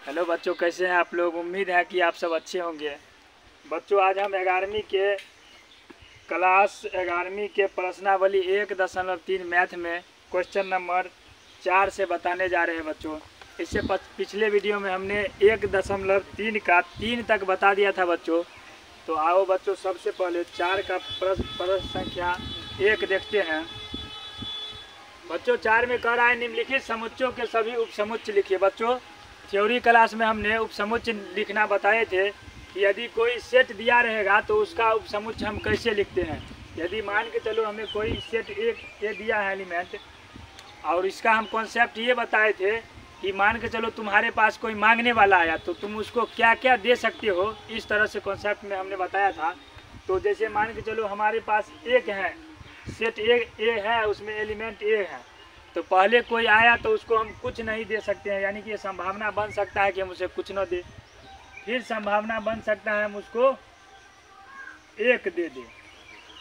Hello बच्चों, कैसे हैं आप लोग। उम्मीद है कि आप सब अच्छे होंगे। बच्चों, आज हम 11वीं के क्लास 11वीं के प्रश्नावली 1.3 मैथ में क्वेश्चन नंबर 4 से बताने जा रहे हैं बच्चों। इससे पिछले वीडियो में हमने 1.3 का 3 तक बता दिया था बच्चों। तो आओ बच्चों, सबसे पहले 4 का प्रश्न संख्या 1 देखते हैं। बच्चों 4 में कह रहा है निम्नलिखित समुच्चयों के सभी उपसमुच्चय लिखिए। बच्चों थ्योरी क्लास में हमने उपसमुच्चय लिखना बताए थे कि यदि कोई सेट दिया रहेगा तो उसका उपसमुच्चय हम कैसे लिखते हैं। यदि मान के चलो हमें कोई सेट ए दिया है एलिमेंट, और इसका हम कॉन्सेप्ट ये बताए थे कि मान के चलो तुम्हारे पास कोई मांगने वाला आया तो तुम उसको क्या क्या दे सकते हो। इस तरह से कॉन्सेप्ट में हमने बताया था। तो जैसे मान के चलो हमारे पास एक है सेट ए है, उसमें एलिमेंट ए है, तो पहले कोई आया तो उसको हम कुछ नहीं दे सकते हैं, यानी कि ये संभावना बन सकता है कि हम उसे कुछ न दे। फिर संभावना बन सकता है हम उसको एक दे दें,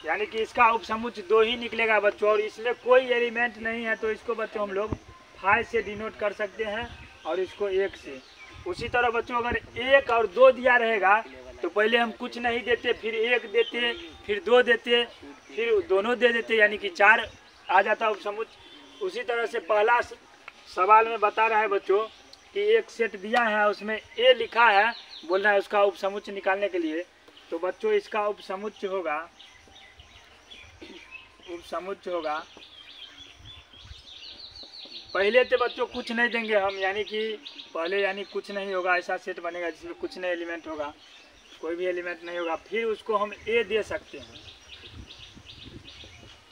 यानी कि इसका उपसमुच्चय 2 ही निकलेगा बच्चों। और इसमें कोई एलिमेंट नहीं है तो इसको बच्चों हम लोग 5 से डिनोट कर सकते हैं और इसको 1 से। उसी तरह बच्चों अगर 1 और 2 दिया रहेगा तो पहले हम कुछ नहीं देते, फिर 1 देते, फिर 2 देते, फिर दोनों दे देते, यानी कि 4 आ जाता उपसमुच्चय। उसी तरह से पहला सवाल में बता रहा है बच्चों कि एक सेट दिया है, उसमें ए लिखा है, बोल रहा है उसका उपसमुच्चय निकालने के लिए। तो बच्चों इसका उपसमुच्चय होगा पहले तो बच्चों कुछ नहीं देंगे हम, यानी कि पहले यानी कुछ नहीं होगा, ऐसा सेट बनेगा जिसमें कुछ नहीं एलिमेंट होगा, कोई भी एलिमेंट नहीं होगा। फिर उसको हम ए दे सकते हैं,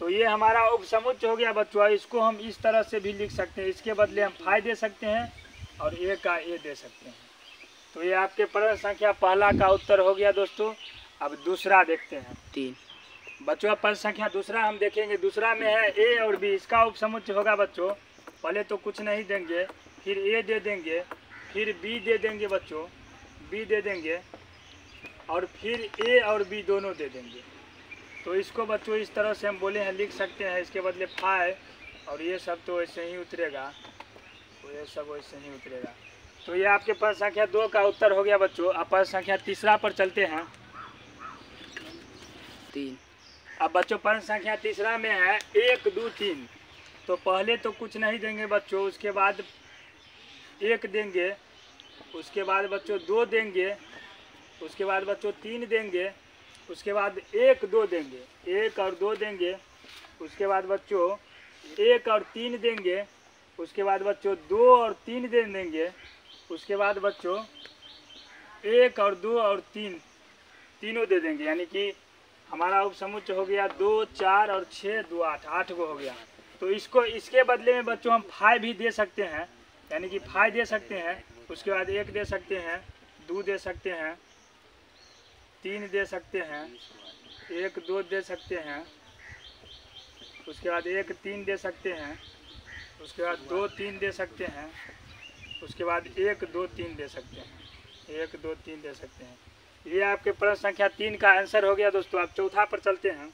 तो ये हमारा उपसमुच्चय हो गया बच्चों। इसको हम इस तरह से भी लिख सकते हैं, इसके बदले हम 5 दे सकते हैं और ए का ए दे सकते हैं। तो ये आपके प्रश्न संख्या पहला का उत्तर हो गया दोस्तों। अब दूसरा देखते हैं 3 बच्चों। प्रश्न संख्या दूसरा हम देखेंगे। दूसरा में है ए और बी, इसका उपसमुच्चय होगा बच्चों। पहले तो कुछ नहीं देंगे, फिर ए दे देंगे, फिर बी दे देंगे बच्चों, बी दे देंगे, और फिर ए और बी दोनों दे देंगे। तो इसको बच्चों इस तरह से हम बोले हैं लिख सकते हैं, इसके बदले 5, और ये सब तो वैसे ही उतरेगा, तो ये सब वैसे ही उतरेगा। तो ये आपके प्रश्न संख्या 2 का उत्तर हो गया बच्चों। अब प्रश्न संख्या तीसरा पर चलते हैं 3 अब बच्चों प्रश्न संख्या तीसरा में है 1 2 3। तो पहले तो कुछ नहीं देंगे बच्चों, उसके बाद 1 देंगे, उसके बाद बच्चों 2 देंगे, उसके बाद बच्चों 3 देंगे, उसके बाद 1 2 देंगे, 1 और 2 देंगे, उसके बाद बच्चों 1 और 3 देंगे, उसके बाद बच्चों 2 और 3 दे देंगे, उसके बाद बच्चों 1 और 2 और 3 तीनों दे देंगे, यानी कि हमारा उपसमुच्चय हो गया 2 4 और 6 2 8 8 को हो गया। तो इसको इसके बदले में बच्चों हम 5 भी दे सकते हैं, यानी कि 5 दे सकते हैं, उसके बाद 1 दे सकते हैं, 2 दे सकते हैं, 3 दे सकते हैं, 1 2 दे सकते हैं, उसके बाद 1 3 दे सकते हैं, उसके बाद 2 3 दे सकते हैं, उसके बाद 1 2 3 दे सकते हैं, 1 2 3 दे सकते हैं। ये आपके प्रश्न संख्या 3 का आंसर हो गया दोस्तों। अब चौथा पर चलते हैं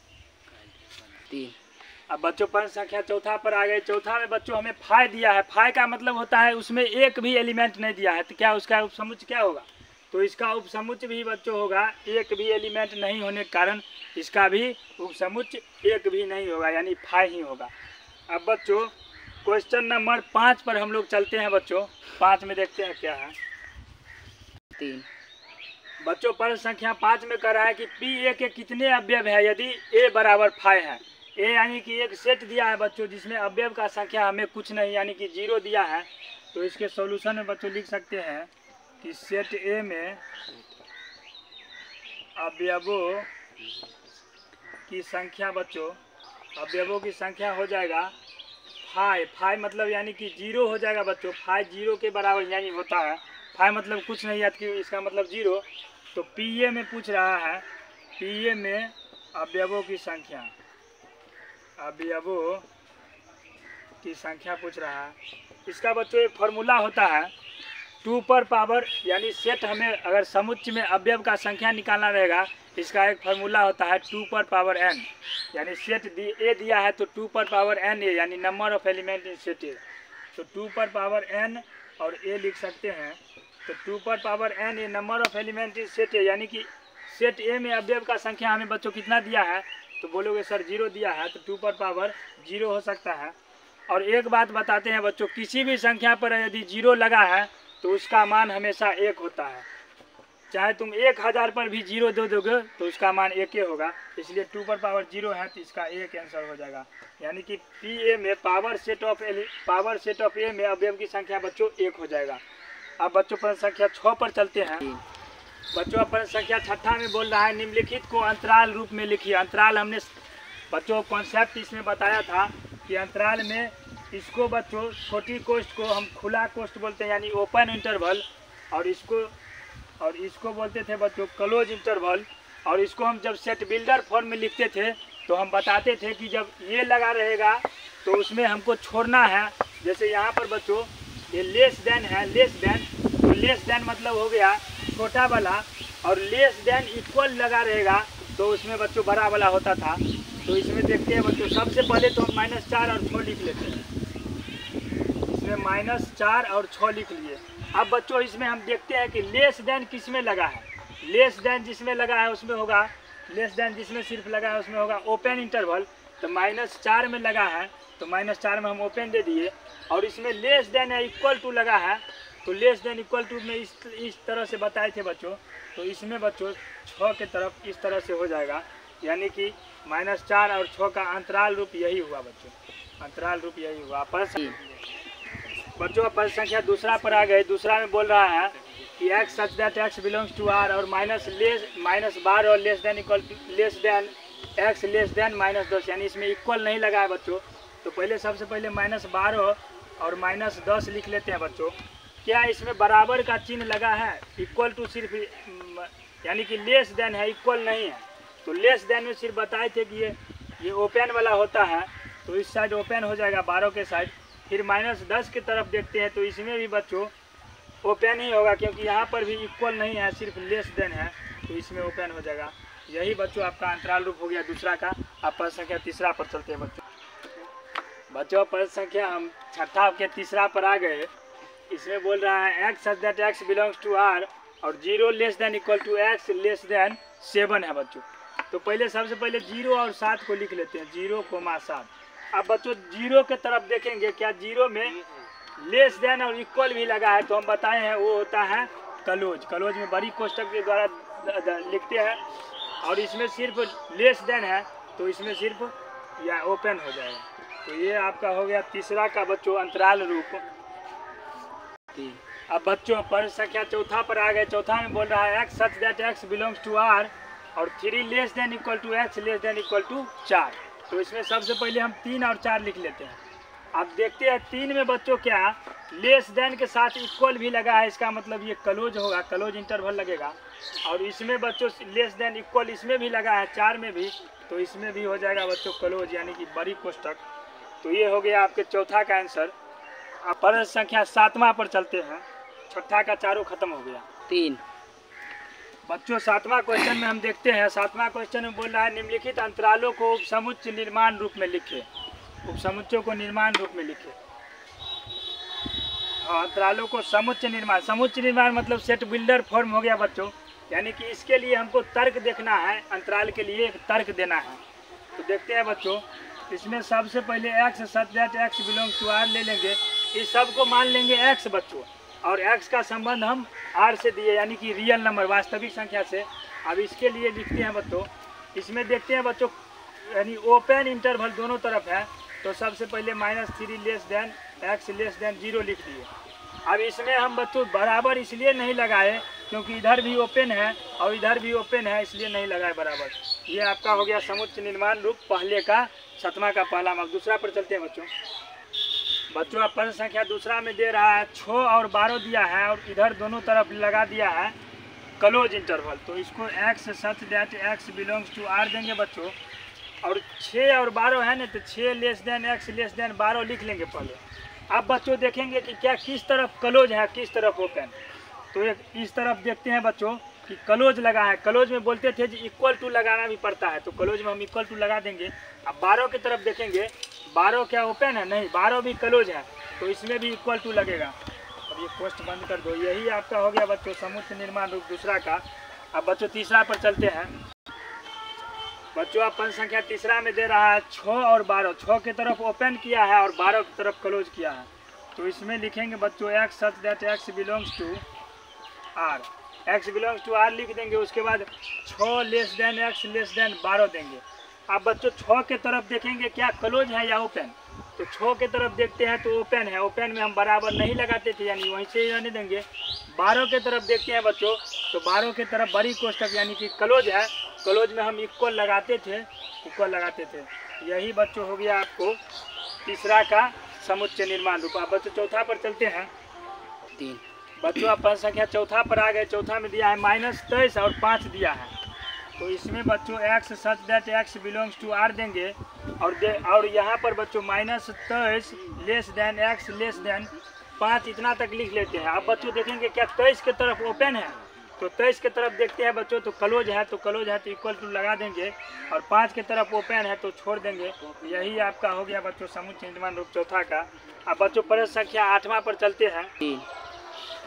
3 अब बच्चों प्रश्न संख्या चौथा पर आ गए। चौथा में बच्चों हमें 5 दिया है। 5 का मतलब होता है उसमें एक भी एलिमेंट नहीं दिया है, तो क्या उसका उपसमुच्चय क्या होगा। तो इसका उपसमुच्चय भी बच्चों होगा, एक भी एलिमेंट नहीं होने के कारण इसका भी उपसमुच्चय एक भी नहीं होगा, यानी 5 ही होगा। अब बच्चों क्वेश्चन नंबर 5 पर हम लोग चलते हैं बच्चों। 5 में देखते हैं क्या है। 3 बच्चों प्रश्न संख्या 5 में कह रहा है कि पी ए के कितने अवयव है यदि ए बराबर 5 है। ए यानी कि एक सेट दिया है बच्चों जिसमें अवयव का संख्या हमें कुछ नहीं, यानी कि 0 दिया है। तो इसके सॉल्यूशन में बच्चों लिख सकते हैं कि सेट ए में अवयवों की संख्या बच्चों, अवयवों की संख्या हो जाएगा 5 मतलब यानी कि 0 हो जाएगा बच्चों। 5 0 के बराबर यानी होता है। 5 मतलब कुछ नहीं है, कि इसका मतलब 0। तो पी ए में पूछ रहा है, पी ए में अवयवों की संख्या, अवयवों की संख्या पूछ रहा है। इसका बच्चों एक फार्मूला होता है 2 पर पावर, यानी सेट हमें अगर समुच्चय में अवयव का संख्या निकालना रहेगा, इसका एक फार्मूला होता है 2 पर पावर n, यानी सेट ए दिया है तो 2 पर पावर n ए, यानी number of element in set ए। तो 2 पर पावर n और ए लिख सकते हैं। तो 2 पर पावर n ये number of element is set ए, यानी कि सेट ए में अवयव का संख्या हमें बच्चों कितना दिया है, तो बोलोगे सर 0 दिया है, तो 2 पर पावर 0 हो सकता है। और एक बात बताते हैं बच्चों, किसी भी संख्या पर यदि 0 लगा है तो उसका मान हमेशा 1 होता है। चाहे तुम 1000 पर भी 0 दे दोगे तो उसका मान 1 ही होगा, इसलिए 2 पर पावर 0 है तो इसका 1 आंसर हो जाएगा। यानी कि पी ए में पावर सेट ऑफ ए में अवयव की संख्या बच्चों 1 हो जाएगा। अब बच्चों प्रश्न संख्या 6 पर चलते हैं। बच्चों प्रश्न संख्या 6 में बोल रहा है निम्नलिखित को अंतराल रूप में लिखिए। अंतराल हमने बच्चों कॉन्सेप्ट इसमें बताया था कि अंतराल में इसको बच्चों छोटी कोष्ठ को हम खुला कोष्ठ बोलते हैं, यानी ओपन इंटरवल, और इसको बोलते थे बच्चों क्लोज इंटरवल। और इसको हम जब सेट बिल्डर फॉर्म में लिखते थे तो हम बताते थे कि जब ये लगा रहेगा तो उसमें हमको छोड़ना है। जैसे यहाँ पर बच्चों ये लेस देन है, लेस देन, तो लेस देन मतलब हो गया छोटा वाला, और लेस देन इक्वल लगा रहेगा तो उसमें बच्चों बड़ा वाला होता था। तो इसमें देखते हैं बच्चों, सबसे पहले तो हम -4 और 6 लिख लेते हैं। इसमें -4 और 6 लिख लिए। अब बच्चों इसमें हम देखते हैं कि लेस देन किस में लगा है। लेस देन जिसमें लगा है उसमें होगा, लेस देन जिसमें सिर्फ लगा है उसमें होगा ओपन इंटरवल। तो -4 में लगा है तो -4 में हम ओपन दे दिए। और इसमें लेस देन है इक्वल टू लगा है, तो लेस देन इक्वल टू में इस तरह से बताए थे बच्चों। तो इसमें बच्चों 6 के तरफ इस तरह से हो जाएगा, यानी कि -4 और 6 का अंतराल रूप यही हुआ बच्चों, अंतराल रूप यही हुआ। बच्चों प्रश्न संख्या 2 पर आ गए। दूसरा में बोल रहा है कि x such that x belongs to r, और -12 और less than x less than -10, यानी इसमें इक्वल नहीं लगा है बच्चों। तो पहले सबसे पहले -12 और -10 लिख लेते हैं बच्चों। क्या इसमें बराबर का चिन्ह लगा है? इक्वल टू सिर्फ यानी कि लेस देन है, इक्वल नहीं है। तो लेस देन में सिर्फ बताए थे कि ये ओपन वाला होता है, तो इस साइड ओपन हो जाएगा 12 के साइड। फिर -10 की तरफ देखते हैं तो इसमें भी बच्चों ओपन ही होगा, क्योंकि यहाँ पर भी इक्वल नहीं है, सिर्फ लेस देन है, तो इसमें ओपन हो जाएगा। यही बच्चों आपका अंतराल रूप हो गया दूसरा का। आप प्रश्न संख्या 3 पर चलते हैं बच्चों प्रश्न संख्या हम 6 के 3 पर आ गए। इसमें बोल रहा है x such that x belongs to r, और 0 less than equal to x less than 7 है बच्चों। तो पहले सबसे पहले 0 और 7 को लिख लेते हैं, 0,7। अब बच्चों 0 के तरफ देखेंगे, क्या 0 में लेस देन और इक्वल भी लगा है, तो हम बताए हैं वो होता है क्लोज। क्लोज में बड़ी कोष्ठक के द्वारा लिखते हैं, और इसमें सिर्फ लेस देन है तो इसमें सिर्फ या ओपन हो जाएगा। तो ये आपका हो गया 3 का बच्चों अंतराल रूप। अब बच्चों प्रश्न संख्या 4 पर आ गए। 4 में बोल रहा है x such that x belongs to r, और 3 less than equal to x less than equal to 4। तो इसमें सबसे पहले हम 3 और 4 लिख लेते हैं। अब देखते हैं 3 में बच्चों क्या लेस देन के साथ इक्वल भी लगा है, इसका मतलब ये क्लोज होगा, क्लोज इंटरवल लगेगा। और इसमें बच्चों लेस देन इक्वल इसमें भी लगा है, 4 में भी, तो इसमें भी हो जाएगा बच्चों क्लोज, यानी कि बड़ी कोष्ठक। तो ये हो गया आपके 4 का आंसर। अब प्रश्न संख्या 7 पर चलते हैं। 6 का 4 खत्म हो गया। 3 बच्चों 7वां क्वेश्चन में हम देखते हैं। 7वां क्वेश्चन में बोल रहा है निम्नलिखित अंतरालों को उपसमुच्चय निर्माण रूप में लिखे। उपसमुच्चयों को निर्माण रूप में लिखे। अंतरालों को समुच्चय निर्माण, समुच्चय निर्माण मतलब सेट बिल्डर फॉर्म हो गया बच्चों, यानी कि इसके लिए हमको तर्क देखना है, अंतराल के लिए एक तर्क देना है। तो देखते हैं बच्चों, इसमें सबसे पहले x such that x belongs to r ले लेंगे। इस सब को मान लेंगे x बच्चों, और x का संबंध हम r से दिए, यानी कि रियल नंबर वास्तविक संख्या से। अब इसके लिए लिखते हैं बच्चों, इसमें देखते हैं बच्चों, यानी ओपन इंटरवल दोनों तरफ है, तो सबसे पहले -3 less than x less then 0 लिख दिए। अब इसमें हम बच्चों बराबर इसलिए नहीं लगाए क्योंकि इधर भी ओपन है और इधर भी ओपन है, इसलिए नहीं लगाए बराबर। ये आपका हो गया समुच्चय निर्माण रूप पहले का 7वां का पहला मार्क। दूसरा पर चलते हैं बच्चों। बच्चों आप प्रश्न संख्या 2 में दे रहा है 6 और 12 दिया है, और इधर दोनों तरफ लगा दिया है क्लोज इंटरवल। तो इसको x such that x belongs to r देंगे बच्चों, और 6 और 12 है ना, तो 6 less than x less than 12 लिख लेंगे पहले। अब बच्चों देखेंगे कि क्या किस तरफ क्लोज है किस तरफ ओपन। तो एक इस तरफ देखते हैं बच्चों कि क्लोज लगा है। क्लोज में बोलते थे कि इक्वल टू लगाना भी पड़ता है, तो क्लोज में हम इक्वल टू लगा देंगे। अब 12 की तरफ देखेंगे, 12 क्या ओपन है? नहीं, 12 भी क्लोज है, तो इसमें भी इक्वल टू लगेगा। अब ये क्वेश्चन बंद कर दो। यही आपका हो गया बच्चों समुच्चय निर्माण रूप दूसरा का। अब बच्चों तीसरा पर चलते हैं। बच्चों आप प्रश्न संख्या तीसरा में दे रहा है 6 और 12। 6 की तरफ ओपन किया है और 12 की तरफ क्लोज किया है। तो इसमें लिखेंगे बच्चों x such that x belongs to r। x belongs to r लिख देंगे। उसके बाद 6 less than x less than 12 देंगे। अब बच्चों 6 के तरफ देखेंगे क्या क्लोज है या ओपन। तो 6 के तरफ देखते हैं तो ओपन है। ओपन में हम बराबर नहीं लगाते थे यानी वहीं से ही रहने देंगे। 12 के तरफ देखते हैं बच्चों तो 12 के तरफ बड़ी कोष्टक यानी कि क्लोज है। क्लोज में हम इक्वल लगाते थे, इक्वल लगाते थे। यही बच्चों हो गया आपको तीसरा का समुच्चय निर्माण रूप। अब बच्चों चौथा पर चलते हैं। 3 बच्चों आप प्रश्न संख्या चौथा पर आ गए। चौथा में दिया है -23 और 5 दिया है। तो इसमें बच्चों x such that x belongs to r देंगे और यहाँ पर बच्चों -23 less than x less than 5 इतना तक लिख लेते हैं। अब बच्चों देखेंगे क्या 23 के तरफ ओपन है। तो 23 के तरफ देखते हैं बच्चों तो क्लोज है। तो क्लोज है तो इक्वल टू लगा देंगे और 5 के तरफ ओपन है तो छोड़ देंगे। यही आपका हो गया बच्चों समुच्चय निर्माण रूप चौथा का। अब बच्चों प्रश्न संख्या 8वां पर चलते हैं। 3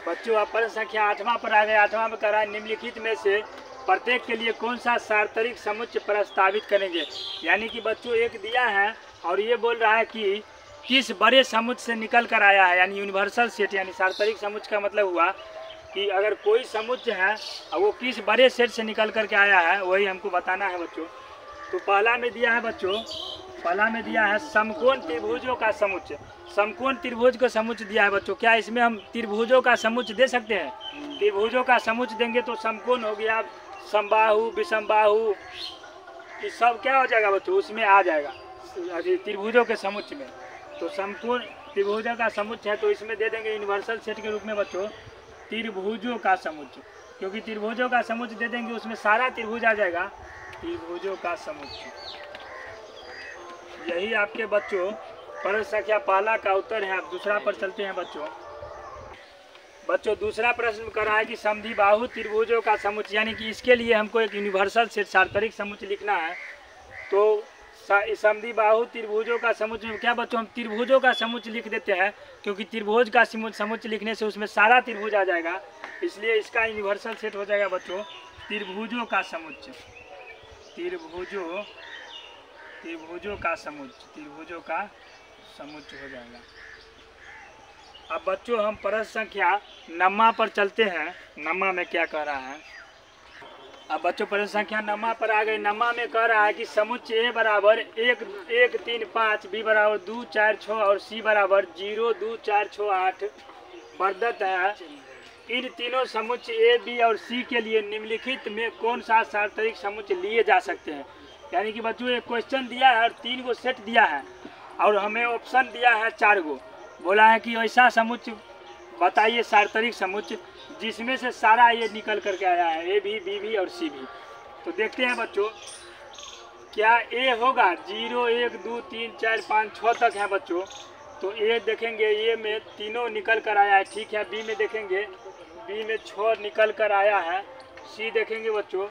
बच्चों आप प्रश्न संख्या 8वां पर आ गए। 8वां में कह रहा है निम्नलिखित में से प्रत्येक के लिए कौन सा सार्वत्रिक समुच्चय प्रस्तावित करेंगे। यानी कि बच्चों एक दिया है और ये बोल रहा है कि किस बड़े समुच्चय से निकल कर आया है। यानी यूनिवर्सल सेट यानी सार्वत्रिक समुच्चय का मतलब हुआ कि अगर कोई समुच्चय है और वो किस बड़े सेट से निकल कर के आया है वही हमको बताना है बच्चों। तो पहला में दिया है बच्चों, पहला में दिया है समकोण त्रिभुजों का समुच्चय। समकोण त्रिभुज का समुच्चय दिया है बच्चों। क्या इसमें हम त्रिभुजों का समुच्चय दे सकते हैं। त्रिभुजों का समुच्चय देंगे तो समकोण हो गया, समबाहु विषमबाहु ये सब क्या हो जाएगा बच्चों उसमें आ जाएगा त्रिभुजों के समुच्चय में। तो समकोण त्रिभुजों का समुच्चय है तो इसमें दे देंगे यूनिवर्सल सेट के रूप में बच्चों त्रिभुजों का समुच्चय। क्योंकि त्रिभुजों का समुच्चय दे देंगे उसमें सारा त्रिभुज आ जाएगा त्रिभुजों का समुच्चय। यही आपके बच्चों प्रश्न संख्या पहला का उत्तर है। आप दूसरा पर चलते हैं बच्चों। बच्चों दूसरा प्रश्न कर रहा है कि समद्विबाहु त्रिभुजों का समुच्चय यानी कि इसके लिए हमको एक यूनिवर्सल सेट सार्वत्रिक समुच्चय लिखना है। तो समद्विबाहु त्रिभुजों का समुच्चय में क्या बच्चों हम त्रिभुजों का समुच्चय लिख देते हैं। क्योंकि त्रिभुज का समुच्चय लिखने से उसमें सारा त्रिभुज आ जाएगा। इसलिए इसका यूनिवर्सल सेट हो जाएगा बच्चों त्रिभुजों का समुच्चय। त्रिभुजों का समुच्चय, त्रिभुजों का समुच्चय हो जाएगा। अब बच्चों हम प्रश्न संख्या 9 पर चलते हैं। 9 में क्या कह रहा है। अब बच्चों प्रश्न संख्या 9 पर आ गए। 9 में कह रहा है कि समुच्चय A बराबर 1 1 3 5, B बराबर 2 4 6 और C बराबर 0 2 4 6 8 प्रदत्त है। इन तीनों समुच्चय A, B और C के लिए निम्नलिखित में कौन सा सार्वत्रिक समुच्चय लिए जा सकते हैं। यानी कि बच्चों एक क्वेश्चन दिया है और 3 गो सेट दिया है और हमें ऑप्शन दिया है 4 गो। बोला है कि ऐसा समुच्चय बताइए सार्वत्रिक समुच्चय जिसमें से सारा ये निकल करके आया है A भी, B भी और C भी। तो देखते हैं बच्चों क्या A होगा 0 1 2 3 4 5 6 तक है बच्चों। तो A देखेंगे A में तीनों निकल कर आया है, ठीक है। B में देखेंगे B में 6 निकल कर आया है। C देखेंगे बच्चों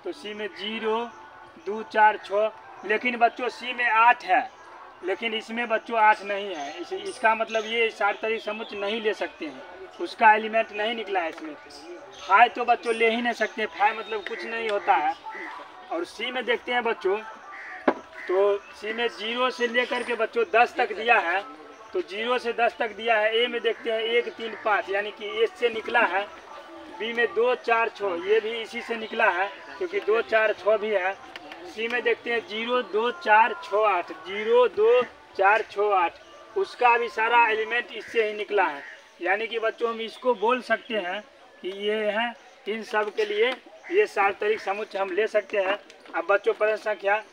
तो C में 0 2 4 6, लेकिन बच्चों C में 8 है लेकिन इसमें बच्चों 8 नहीं है। इसका मतलब ये सार्वत्रिक समुच्चय नहीं ले सकते हैं, उसका एलिमेंट नहीं निकला है इसमें। 5 तो बच्चों ले ही नहीं सकते, 5 मतलब कुछ नहीं होता है। और C में देखते हैं बच्चों तो C में 0 से लेकर के बच्चों 10 तक दिया है। तो 0 से 10 तक दिया है। A में देखते हैं 1 3 5 यानी कि A से निकला है। B में 2 4 6 ये भी इसी से निकला है क्योंकि 2 4 6 भी है। C में देखते हैं 0 2 4 6 8 0 2 4 6 8 उसका भी सारा एलिमेंट इससे ही निकला है। यानी कि बच्चों हम इसको बोल सकते हैं कि ये है इन सब के लिए ये सार्वत्रिक समुच्चय हम ले सकते हैं। अब बच्चों प्रश्न संख्या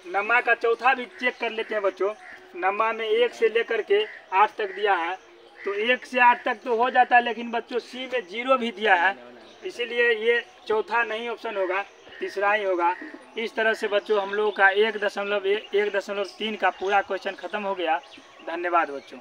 9 का चौथा भी चेक कर लेते हैं बच्चों। 9 में 1 से लेकर के 8 तक दिया है। तो 1 से 8 तक तो हो जाता है लेकिन बच्चों C में 0 भी दिया है, इसीलिए ये चौथा नहीं ऑप्शन होगा, तीसरा ही होगा। इस तरह से बच्चों हम लोगों का 1.3 का पूरा क्वेश्चन खत्म हो गया। धन्यवाद बच्चों।